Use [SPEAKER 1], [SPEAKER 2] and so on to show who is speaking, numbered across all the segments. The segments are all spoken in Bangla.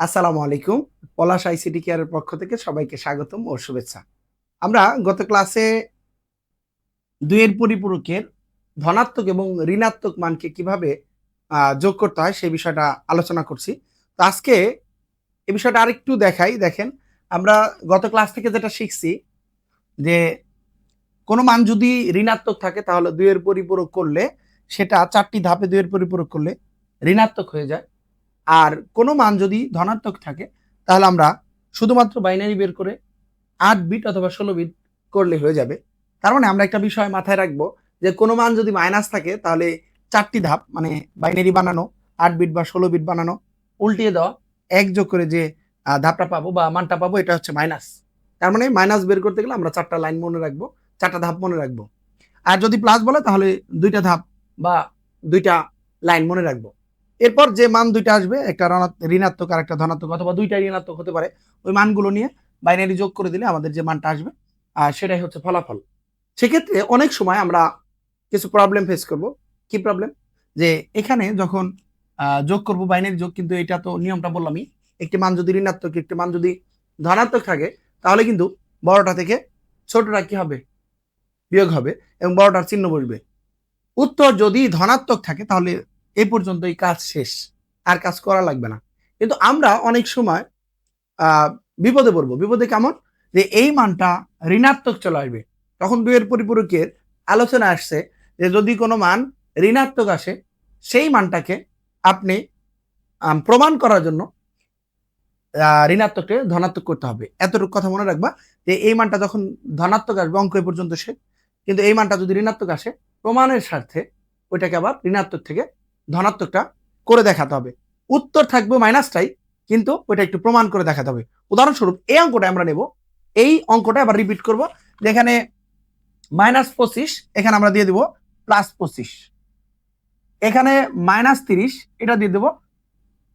[SPEAKER 1] আসসালামু আলাইকুম। পলাশ আইসিটি কেয়ারের পক্ষ থেকে সবাইকে স্বাগতম ও শুভেচ্ছা। আমরা গত ক্লাসে ২ এর পরিপূরকের ধনাত্মক এবং ঋণাত্মক মানকে কিভাবে যোগ করতে হয় সেই বিষয়টা আলোচনা করছি। তো আজকে এই বিষয়টা আরেকটু দেখাই। দেখেন, আমরা গত ক্লাস থেকে যেটা শিখছি যে কোনো মান যদি ঋণাত্মক থাকে তাহলে ২ এর পরিপূরক করলে সেটা ৪ টি ধাপে ২ এর পরিপূরক করলে ঋণাত্মক হয়ে যায়। আর কোনো মান যদি ধনাত্মক থাকে তাহলে আমরা শুধুমাত্র বাইনারি বের করে ৮ বিট অথবা ১৬ বিট করলে হয়ে যাবে। তার মানে আমরা একটা বিষয় মাথায় রাখবো যে কোনো মান যদি মাইনাস থাকে তাহলে ৪ টি ধাপ, মানে বাইনারি বানানো, ৮ বিট বা ১৬ বিট বানানো, উল্টিয়ে দেওয়া, ১ যোগ করে যে ধাপটা পাবো বা মানটা পাবো এটা হচ্ছে মাইনাস। তার মানে মাইনাস বের করতে গেলে আমরা ৪ টা লাইন মনে রাখবো, ৪ টা ধাপ মনে রাখবো। আর যদি প্লাস বলে তাহলে ২ টা ধাপ বা ২ টা লাইন মনে রাখবো। এরপর যে মান ২ টা আসবে, একটা ঋণাত্মক আর একটা ধনাত্মক অথবা ২ টাই ঋণাত্মক হতে পারে, ওই মানগুলো নিয়ে বাইনারি যোগ করে দিলে আমাদের যে মানটা আসবে সেটাই হচ্ছে ফলাফল। সেক্ষেত্রে অনেক সময় আমরা কিছু প্রবলেম ফেস করব। কি প্রবলেম? যে এখানে যখন যোগ করব বাইনারি যোগ, কিন্তু এটা তো নিয়মটা বললামই, একটি মান যদি ঋণাত্মক একটি মান যদি ধনাত্মক থাকে তাহলে কিন্তু বড়টা থেকে ছোটটা কি হবে? বিয়োগ হবে এবং বড়টার চিহ্ন বসবে। উত্তর যদি ধনাত্মক থাকে তাহলে এই পর্যন্তই কাজ শেষ, আর কাজ করা লাগবে না। কিন্তু আমরা অনেক সময় বিপদে পড়বো। বিপদে কেমন? যে এই মানটা ঋণাত্মক চলে আসবে। তখন ২ এর পরিপূরকের আলোচনা আসছে যে যদি কোনো মান ঋণাত্মক আসে সেই মানটাকে আপনি প্রমাণ করার জন্য ঋণাত্মককে ধনাত্মক করতে হবে। এতটুকু কথা মনে রাখবা যে এই মানটা যখন ধনাত্মক আসবে অঙ্ক এ পর্যন্ত শেষ। কিন্তু এই মানটা যদি ঋণাত্মক আসে, প্রমাণের স্বার্থে ওইটাকে আবার ঋণাত্মক থেকে ধনাত্মকটা করে দেখাতে হবে। উত্তর থাকবে মাইনাসটাই, কিন্তু ওইটা একটু প্রমাণ করে দেখাতে হবে। উদাহরণস্বরূপ এই অঙ্কটা আমরা নেব, এই অঙ্কটা আবার রিপিট করব। যেখানে -25 এখানে আমরা দিয়ে দিব +25, এখানে -30 এটা দিয়ে দেব,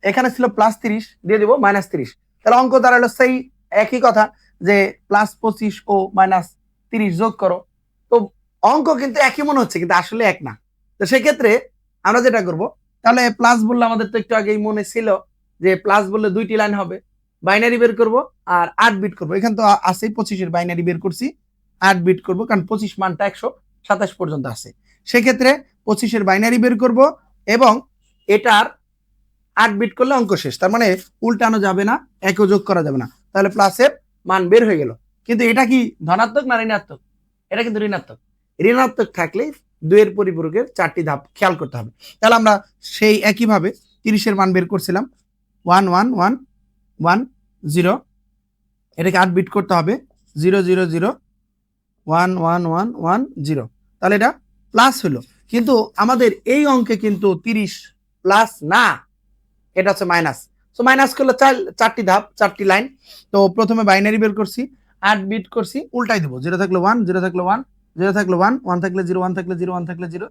[SPEAKER 1] এখানে ছিল +30 দিয়ে দিব -30। তাহলে অঙ্ক দাঁড়ালো সেই একই কথা যে +25 ও -30 যোগ করো। তো অঙ্ক কিন্তু একই মনে হচ্ছে, কিন্তু আসলে এক না। তো সেক্ষেত্রে আমরা যেটা করব, তাহলে প্লাস বললে আমাদের তো একটু আগেই মনে ছিল যে প্লাস বললে ২টি লাইন হবে, বাইনারি বের করব আর ৮ বিট করব। এখানে তো আছেই 25 এর বাইনারি বের করছি, ৮ বিট করব কারণ 25 মানটা 127 পর্যন্ত আছে। সেক্ষেত্রে 25 এর বাইনারি বের করব এবং এটার ৮ বিট করলে অঙ্ক শেষ। তার মানে উল্টানো যাবে না, একও যোগ করা যাবে না। তাহলে প্লাসের মান বের হয়ে গেল। কিন্তু এটা কি ধনাত্মক না ঋণাত্মক? এটা কিন্তু ঋণাত্মক। ঋণাত্মক থাকলে ২ এর পরিপূরকের ৪ টি ধাপ খেয়াল করতে হবে। তাহলে আমরা সেই একইভাবে ৩০ এর মান বের করছিলাম, 11110, এটাকে ৮ বিট করতে হবে, 000111110। তাহলে এটা প্লাস হলো। কিন্তু আমাদের এই অঙ্কে কিন্তু ৩০ প্লাস না, এটা হচ্ছে মাইনাস। সো মাইনাস করলে ৪টি ধাপ, ৪টি লাইন। তো প্রথমে বাইনারি বের করছি, ৮ বিট করছি, উল্টাই দেবো। 0 থাকলে 1, 0 থাকলে 1, 0 থাকলে 1, 1 থাকলে 0, 1 থাকলে 0, 1 থাকলে 0,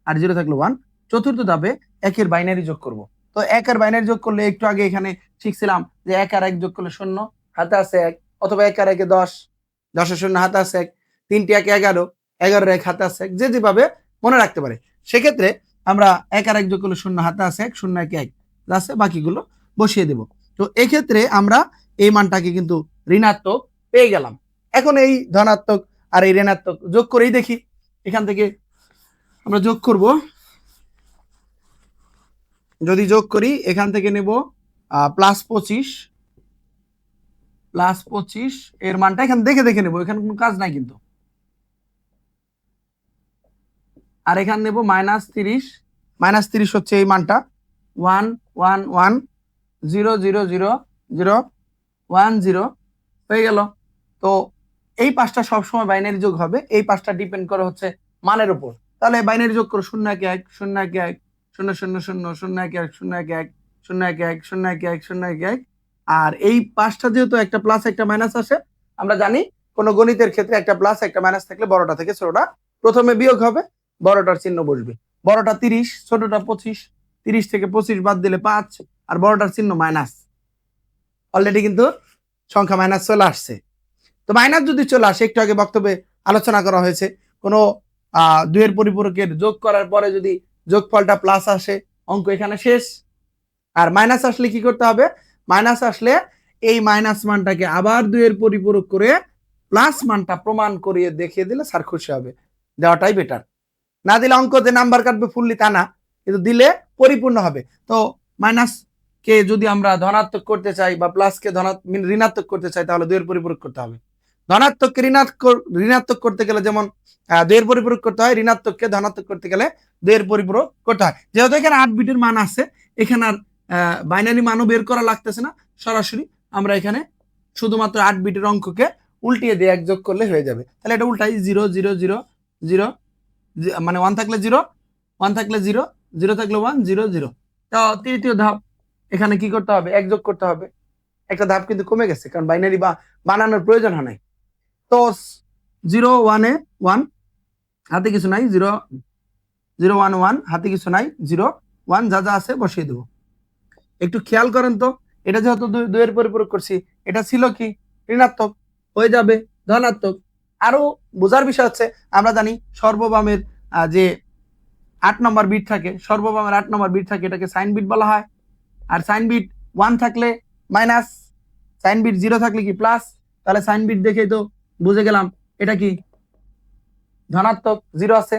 [SPEAKER 1] আর 0 থাকলে 1। চতুর্থ ধাপে ১ এর বাইনারি যোগ করব। তো ১ এর বাইনারি যোগ করলে একটু আগে এখানে শিখছিলাম যে ১ আর ১ যোগ করলে ০, হাতে আছে ১, অথবা ১ আর ১ এ ১০, ১০ এর ০ হাতে আছে ১, ৩টি ১ ১১, ১১ এর ১ হাতে আছে ১, যে যেভাবে মনে রাখতে পারে। সেক্ষেত্রে আমরা ১ আর ১ যোগ করলে ০ হাতে আছে ১, ০ ১ ১ আছে, বাকিগুলো বসিয়ে দেব। তো এক্ষেত্রে আমরা এই মানটাকে কিন্তু ঋণাত্মক পেয়ে গেলাম। এখন এই ধনাত্মক আর এই ঋণাত্মক যোগ করেই দেখি। এখান থেকে আমরা যোগ করব। যদি যোগ করি এখান থেকে নেব +25, +25 এর মানটা এখানে দেখে দেখে নেব, এখানে কোনো কাজ নাই কিন্তু। আর এখানে নেব -30, -30 হচ্ছে এই মানটা, 111000010 হয়ে গেল। তো এই ৫টা সবসময় বাইনারি যোগ হবে, এই ৫টা ডিপেন্ড করে হচ্ছে মানের উপর। তাহলে বাইনারি যোগ করো 011 011 000 011 011 011 011 011। আর এই ৫টা যেহেতু একটা প্লাস একটা মাইনাস আসে, আমরা জানি কোন গণিতের ক্ষেত্রে একটা প্লাস একটা মাইনাস থাকলে বড়টা থেকে ছোটটা প্রথমে বিয়োগ হবে, বড়টার চিহ্ন বসবে। বড়টা ৩০, ছোটটা 25, ৩০ থেকে 25 বাদ দিলে ৫, আর বড়টার চিহ্ন মাইনাস। অলরেডি কিন্তু সংখ্যা মাইনাস চলে আসছে। তো মাইনাস যদি চলে আসে, একটু আগে বক্তব্যে আলোচনা করা হয়েছে, কোনো ২ এর পরিপূরকের যোগ করার পরে যদি যোগফলটা প্লাস আসে, অঙ্ক এখানে শেষ। আর মাইনাস আসলে কি করতে হবে? মাইনাস আসলে এই মাইনাস মানটাকে আবার 2 এর পরিপূরক করে প্লাস মানটা প্রমাণ করিয়ে দেখিয়ে দিলে স্যার খুশি হবে, দেওয়াটাই বেটার। না দিলে অঙ্কতে নাম্বার কাটবে ফুললি তা না, কিন্তু দিলে পরিপূর্ণ হবে। তো মাইনাস কে যদি আমরা ধনাত্মক করতে চাই বা প্লাস কে ঋণাত্মক করতে চাই তাহলে 2 এর পরিপূরক করতে হবে। ধনাত্মককে ঋণাত্মক করতে গেলে যেমন 2 এর পরিপূরক করতে হয়, ঋণাত্মককে ধনাত্মক করতে গেলে 2 এর পরিপূরক করতে হয়। যেহেতু এখানে 8 বিটের মান আছে, এখানে আর বাইনারি মানও বের করা লাগতেছে না, সরাসরি আমরা এখানে শুধুমাত্র 8 বিটের অঙ্ককে উল্টিয়ে দিয়ে 1 যোগ করলে হয়ে যাবে। তাহলে এটা উল্টাই 0 0 0 0, মানে 1 থাকলে 0, 1 থাকলে 0, 0 থাকলে 1, 0 0। তো তৃতীয় ধাপ, এখানে কি করতে হবে? 1 যোগ করতে হবে। একটা ধাপ কিন্তু কমে গেছে, কারণ বাইনারি বা বানানোর প্রয়োজন হয় নাই। তো 0 1 এ 1, হাতে কিছু নাই, 0 0 1 1, হাতে কিছু নাই, 0 1, যা যা আছে বসিয়ে দেব। একটু খেয়াল করেন তো, এটা যেহেতু 2 এর পরিপূরক করছি, এটা ছিল কি ঋণাত্মক, হয়ে যাবে ধনাত্মক। আরো বোঝার বিষয় হচ্ছে, আমরা জানি সর্ববামের যে 8 নম্বর বিট থাকে, সর্ববামের 8 নম্বর বিট থাকে, এটাকে সাইন বিট বলা হয়। আর সাইন বিট 1 থাকলে মাইনাস, সাইন বিট 0 থাকলে কি প্লাস। তাহলে সাইন বিট দেখেই তো বুঝে গেলাম এটা কি ধনাত্মক, 0 আছে।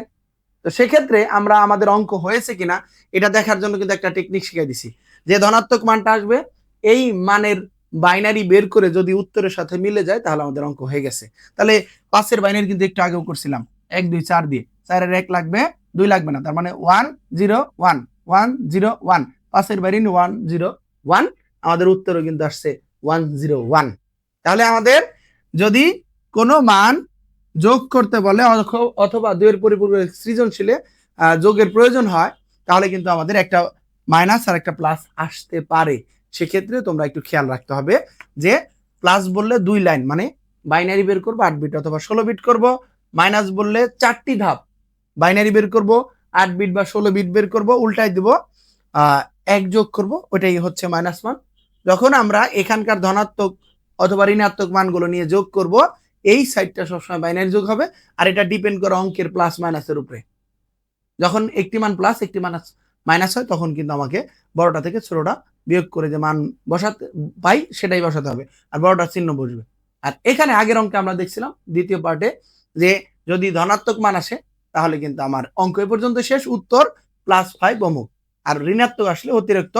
[SPEAKER 1] তো সেক্ষেত্রে আমরা আমাদের অঙ্ক হয়েছে কিনা এটা দেখার জন্য কিন্তু একটা টেকনিক শিখিয়ে দিছি, যে ধনাত্মক মানটা আসবে এই মানের বাইনারি বের করে যদি উত্তরের সাথে মিলে যায় তাহলে আমাদের অঙ্ক হয়ে গেছে। তাহলে 5 এর বাইনারি কিন্তু একটু আগেও করছিলাম, 1 2 4 দিয়ে, 4 এর 1 লাগবে, 2 লাগবে না, তার মানে 1 0 1 1 0 1, 5 এর বাইনারি 1 0 1, আমাদের উত্তরও কিন্তু আসছে 1 0 1। তাহলে আমাদের যদি কোনো মান যোগ করতে বলে অথবা 2 এর পরিপূরক সৃজনশীলে যোগের প্রয়োজন হয়, তাহলে কিন্তু আমাদের একটা মাইনাস আর একটা প্লাস আসতে পারে। সেক্ষেত্রে তোমরা একটু খেয়াল রাখতে হবে যে প্লাস বললে 2 লাইন, মানে বাইনারি বের করবো 8 বিট অথবা 16 বিট করব, মাইনাস বললে 4টি ধাপ, বাইনারি বের করব, 8 বিট বা 16 বিট বের করব, উল্টাই দেব, 1 যোগ করব, ওইটাই হচ্ছে মাইনাস মান। যখন আমরা এখানকার ধনাত্মক অথবা ঋণাত্মক মানগুলো নিয়ে যোগ করব, এই সাইডটা সবসময় বাইনারি যোগ হবে, আর এটা ডিপেন্ড করে অঙ্কের প্লাস মাইনাসের উপরে। যখন একটি মান প্লাস একটি মান মাইনাস হয়, তখন কিন্তু আমাকে বড়টা থেকে ছোটটা বিয়োগ করে যে মান বসাতে পাই সেটাই বসাতে হবে, আর বড়টার চিহ্ন বসবে। আর এখানে আগের অঙ্কে আমরা দেখছিলাম দ্বিতীয় পার্টে, যে যদি ধনাত্মক মান আসে তাহলে কিন্তু আমার অঙ্ক এ পর্যন্ত শেষ, উত্তর +5 অমুক। আর ঋণাত্মক আসলে অতিরিক্ত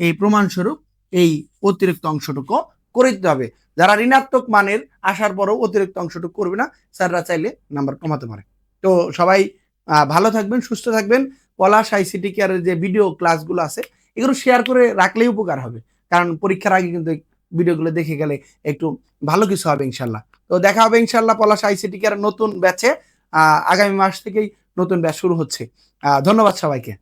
[SPEAKER 1] এই প্রমাণস্বরূপ এই অতিরিক্ত অংশটুকু করে দিতে হবে। যারা ঋণাত্মক মানের আসার পরও অতিরিক্ত অংশটুকু করবে না, স্যাররা চাইলে নাম্বার কমাতে পারে। তো সবাই ভালো থাকবেন, সুস্থ থাকবেন। পলাশ আইসিটি কেয়ারের যে ভিডিও ক্লাসগুলো আছে এগুলো শেয়ার করে রাখলেই উপকার হবে, কারণ পরীক্ষার আগে কিন্তু ভিডিওগুলো দেখে গেলে একটু ভালো কিছু হবে ইনশাল্লাহ। তো দেখা হবে ইনশাল্লাহ পলাশ আইসিটি কেয়ারের নতুন ব্যাচে। আগামী মাস থেকেই নতুন ব্যাচ শুরু হচ্ছে। ধন্যবাদ সবাইকে।